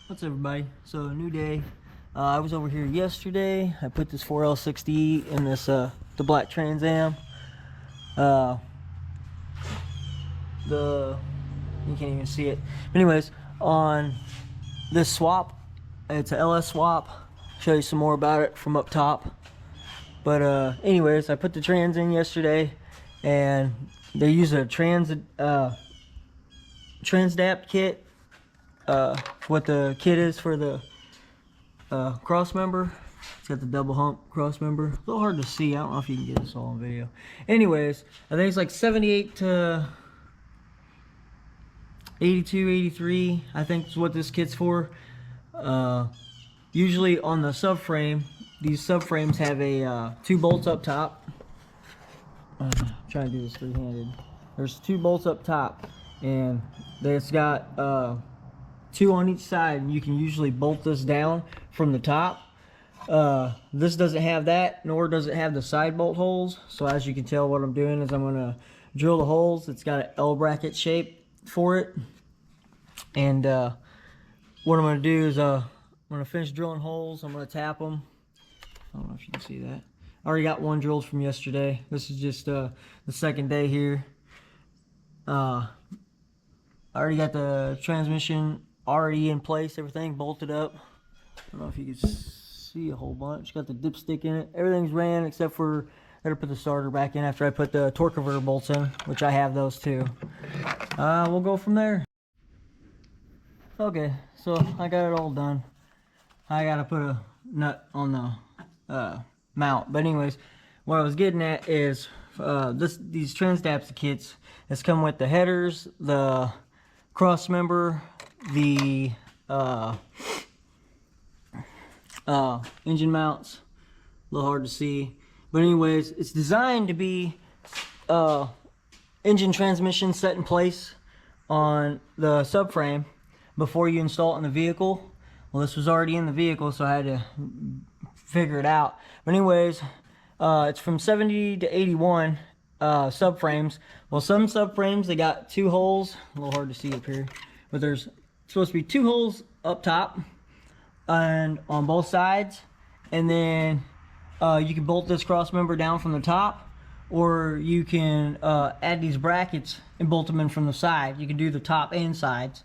What's up, everybody? So, new day. I was over here yesterday. I put this 4L60 in this the black Trans Am. You can't even see it. Anyways, on this swap, it's a LS swap. Show you some more about it from up top. But anyways, I put the trans in yesterday, and they use a Transdapt kit. What the kit is for the cross member. It's got the double hump cross member. A little hard to see. I don't know if you can get this all on video. Anyways, I think it's like 78 to 82, 83. I think is what this kit's for. Usually on the subframe, these subframes have a 2 bolts up top. I'm trying to do this three-handed. There's 2 bolts up top, and it's got 2 on each side, and you can usually bolt this down from the top. This doesn't have that, nor does it have the side bolt holes. So as you can tell, what I'm doing is I'm going to drill the holes. It's got an L bracket shape for it. And what I'm going to do is I'm going to finish drilling holes. I'm going to tap them. I don't know if you can see that. I already got one drilled from yesterday. This is just the second day here. I already got the transmission already in place, everything bolted up. I don't know if you can see a whole bunch. Got the dipstick in it. Everything's ran except for I gotta put the starter back in after I put the torque converter bolts in, which I have those too. We'll go from there. Okay, so I got it all done. I gotta put a nut on the mount. But anyways, what I was getting at is these Transdapt kits. It's come with the headers, the cross member, the engine mounts. A little hard to see, but anyways, it's designed to be engine transmission set in place on the subframe before you install it in the vehicle. Well, this was already in the vehicle, so I had to figure it out. But anyways, it's from 70 to 81 subframes. Well, some subframes, they got 2 holes. A little hard to see up here, but there's supposed to be 2 holes up top and on both sides, and then you can bolt this cross member down from the top, or you can add these brackets and bolt them in from the side. You can do the top and sides.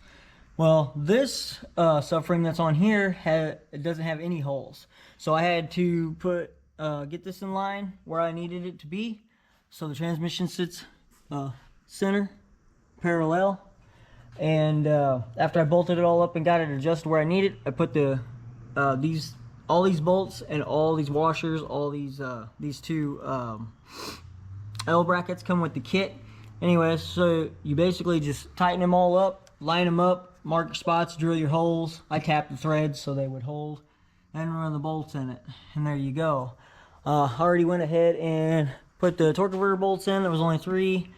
Well, this subframe that's on here it doesn't have any holes, so I had to get this in line where I needed it to be, so the transmission sits center parallel. And after I bolted it all up and got it adjusted where I need it, I put all these bolts and all these washers, all these 2 L brackets come with the kit. Anyways, so you basically just tighten them all up, line them up, mark your spots, drill your holes. I tapped the threads so they would hold, and run the bolts in it. And there you go. I already went ahead and put the torque converter bolts in. There was only 3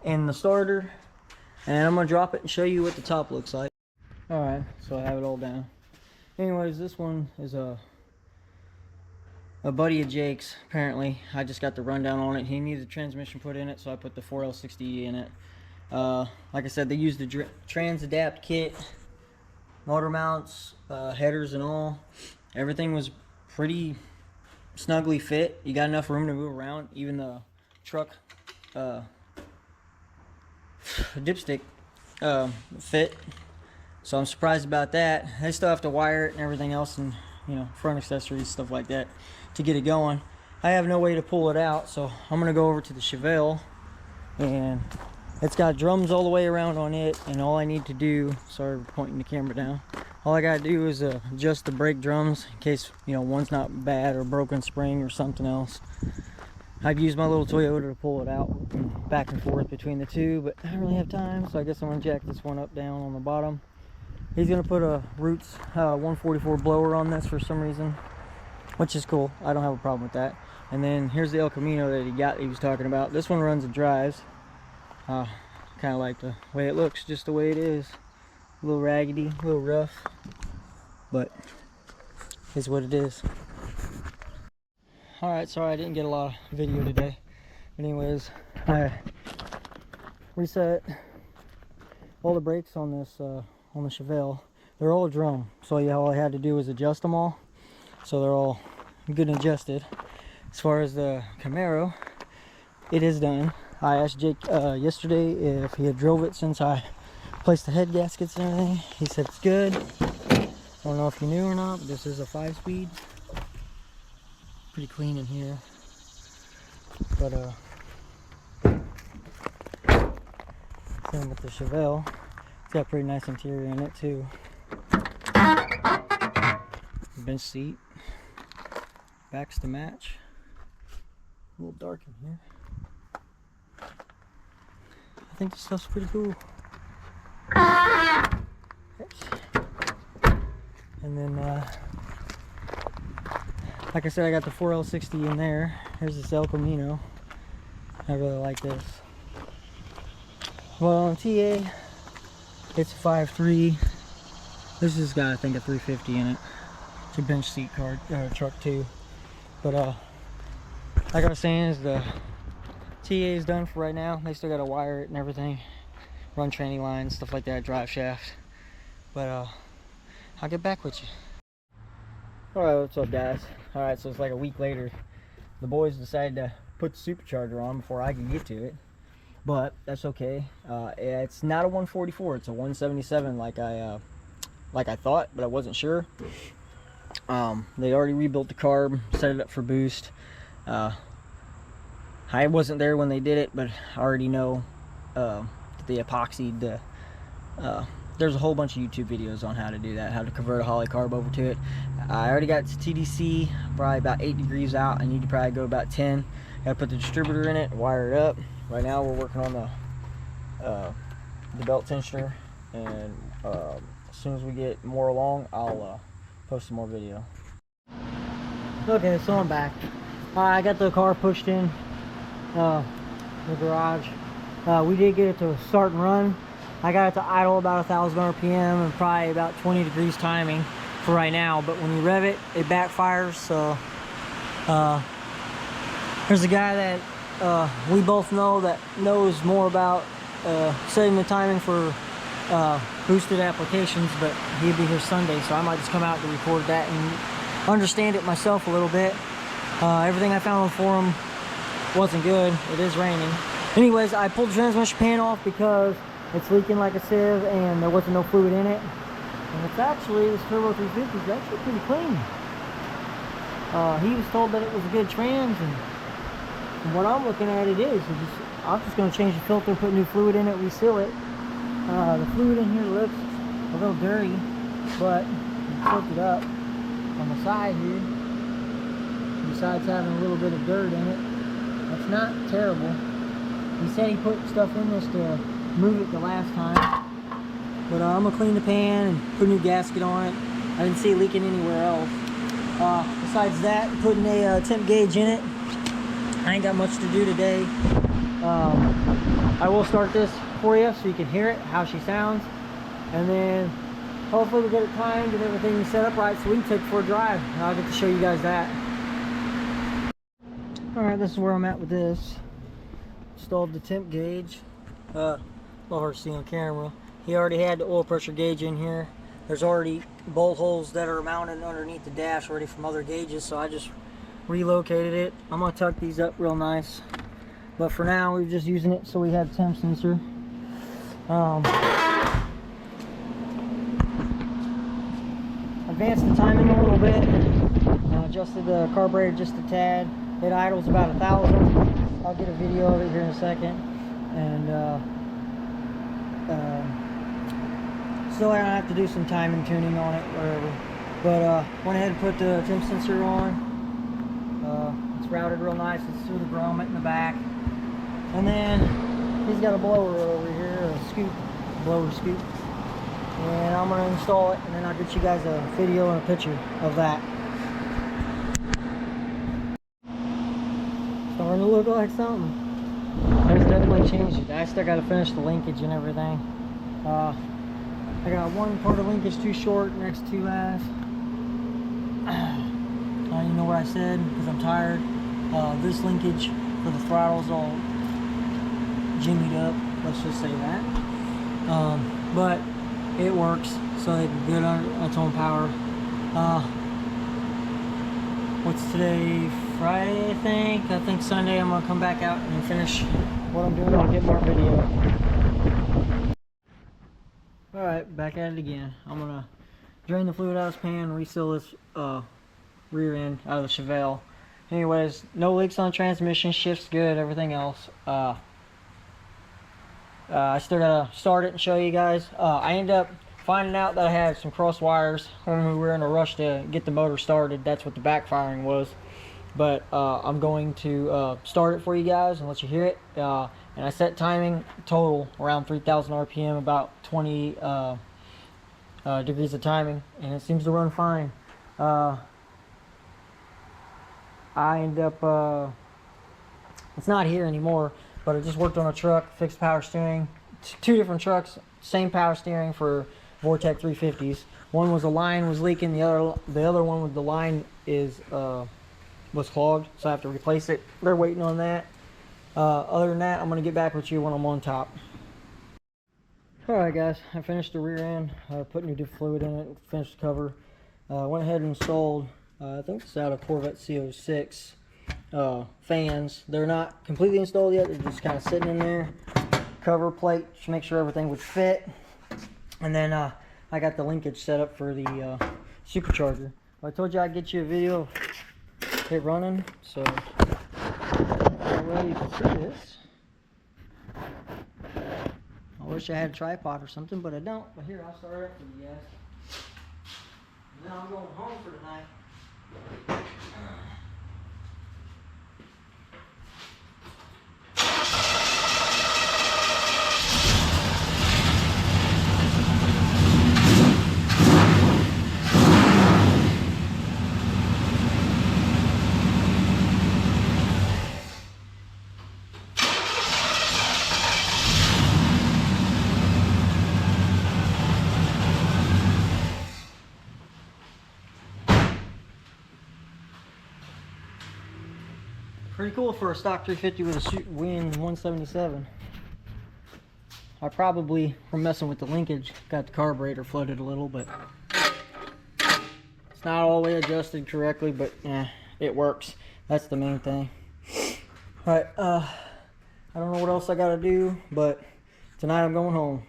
in the starter. And I'm going to drop it and show you what the top looks like. Alright, so I have it all down. Anyways, this one is a buddy of Jake's, apparently. I just got the rundown on it. He needed a transmission put in it, so I put the 4L60 in it. Like I said, they used the Transdapt kit, motor mounts, headers and all. Everything was pretty snugly fit. You got enough room to move around. Even the truck dipstick fit, so I'm surprised about that. They still have to wire it and everything else, and front accessories, stuff like that, to get it going. I have no way to pull it out, so I'm gonna go over to the Chevelle, and it's got drums all the way around on it, and all I need to do, sorry for pointing the camera down, all I gotta do is adjust the brake drums in case one's not bad, or broken spring or something else. I've used my little Toyota to pull it out back and forth between the 2, but I don't really have time, so I guess I'm going to jack this one up down on the bottom. He's going to put a Roots 144 blower on this for some reason, which is cool. I don't have a problem with that. And then here's the El Camino that he was talking about. This one runs and drives. Kind of like the way it looks, just the way it is. A little raggedy, a little rough, but it's what it is. Alright, sorry I didn't get a lot of video today. Anyways, I reset all the brakes on this on the Chevelle. they're all drum. So yeah, all I had to do was adjust them all. So they're all good and adjusted. As far as the Camaro, it is done. I asked Jake yesterday if he had drove it since I placed the head gaskets and everything. He said it's good. I don't know if you knew or not, but this is a 5-speed. Pretty clean in here. But same with the Chevelle. It's got pretty nice interior in it too. Bench seat. Backs to match. A little dark in here. I think this stuff's pretty cool. Oops. And then, like I said, I got the 4L60 in there. Here's this El Camino. I really like this. Well, on TA, it's a 5.3. This has got, I think, a 350 in it. It's a bench seat truck too. But like I was saying, is the TA is done for right now. They still got to wire it and everything, run tranny lines, stuff like that, drive shaft. But I'll get back with you. All right, what's up, guys? All right, so it's like a week later. The boys decided to put the supercharger on before I could get to it, but that's okay. It's not a 144; it's a 177, like I thought, but I wasn't sure. They already rebuilt the carb, set it up for boost. I wasn't there when they did it, but I already know that they epoxied the. There's a whole bunch of YouTube videos on how to do that, how to convert a Holley carb over to it. I already got to TDC, probably about 8 degrees out. I need to probably go about 10. Gotta put the distributor in it, wire it up. Right now we're working on the belt tensioner, and as soon as we get more along, I'll post some more video. Okay, so I'm back. I got the car pushed in the garage. We did get it to start and run. I got it to idle about 1,000 RPM and probably about 20 degrees timing for right now, but when you rev it, it backfires. So there's a guy that we both know that knows more about setting the timing for boosted applications, but he'll be here Sunday, so I might just come out to record that and understand it myself a little bit. Everything I found on the forum wasn't good. It is raining. Anyways, I pulled the transmission pan off because it's leaking like a sieve and there wasn't no fluid in it. And it's actually, this Turbo 350 is actually pretty clean. He was told that it was a good trans, and from what I'm looking at, it is. I'm just going to change the filter, put new fluid in it, reseal it. The fluid in here looks a little dirty, but it's filtered up on the side here. Besides having a little bit of dirt in it, that's not terrible. He said he put stuff in this to move it the last time, but I'm gonna clean the pan and put a new gasket on it. I didn't see it leaking anywhere else. Besides that, putting a temp gauge in it. I ain't got much to do today. I will start this for you so you can hear it, how she sounds, and then hopefully we'll get it timed and everything set up right so we can take it for a drive. And I'll get to show you guys that. Alright, this is where I'm at with this. Installed the temp gauge. A little hard to see on camera. He already had the oil pressure gauge in here. There's already bolt holes that are mounted underneath the dash ready from other gauges, so I just relocated it. I'm going to tuck these up real nice, but for now we're just using it so we have temp sensor. Advanced the timing a little bit, adjusted the carburetor just a tad. It idles about 1,000. I'll get a video of it here in a second. And still I have to do some timing tuning on it, whatever. But went ahead and put the temp sensor on. It's routed real nice. It's through the grommet in the back. And then he's got a blower over here, a scoop, blower scoop. And I'm gonna install it, and then I'll get you guys a video and a picture of that. Starting to look like something. There's definitely changed it. I still got to finish the linkage and everything. I got one part of linkage too short, next too last. I don't even know what I said because I'm tired. This linkage for the throttle's all jimmied up. Let's just say that. But it works, so they can get on its own power. What's today? Friday, I think. I think Sunday I'm gonna come back out and finish what I'm doing. I'll get more video. Alright, back at it again. I'm gonna drain the fluid out of this pan, reseal this rear end out of the Chevelle. Anyways, no leaks on transmission, shifts good, everything else. I still gotta start it and show you guys. I ended up finding out that I had some cross wires when we were in a rush to get the motor started. That's what the backfiring was. But I'm going to start it for you guys and let you hear it. And I set timing total around 3,000 RPM, about 20 degrees of timing, and it seems to run fine. I end up, it's not here anymore, but I just worked on a truck, fixed power steering. Two different trucks, same power steering for Vortec 350s. One was, a line was leaking, the other one with the line is was clogged, so I have to replace it. They're waiting on that. Other than that, I'm gonna get back with you when I'm on top. Alright guys, I finished the rear end, put new diff fluid in it, finished the cover. Went ahead and installed, I think it's out of Corvette C06 fans. They're not completely installed yet, they're just kind of sitting in there. Cover plate to make sure everything would fit. And then I got the linkage set up for the supercharger. I told you I'd get you a video of it running, so you can see this. I wish I had a tripod or something, but I don't. But here, I'll start it up for you guys. Now I'm going home for tonight. Pretty cool for a stock 350 with a Win 177. I probably, from messing with the linkage, got the carburetor flooded a little, but it's not all the way adjusted correctly, but it works. That's the main thing. Alright, I don't know what else I gotta do, but tonight I'm going home.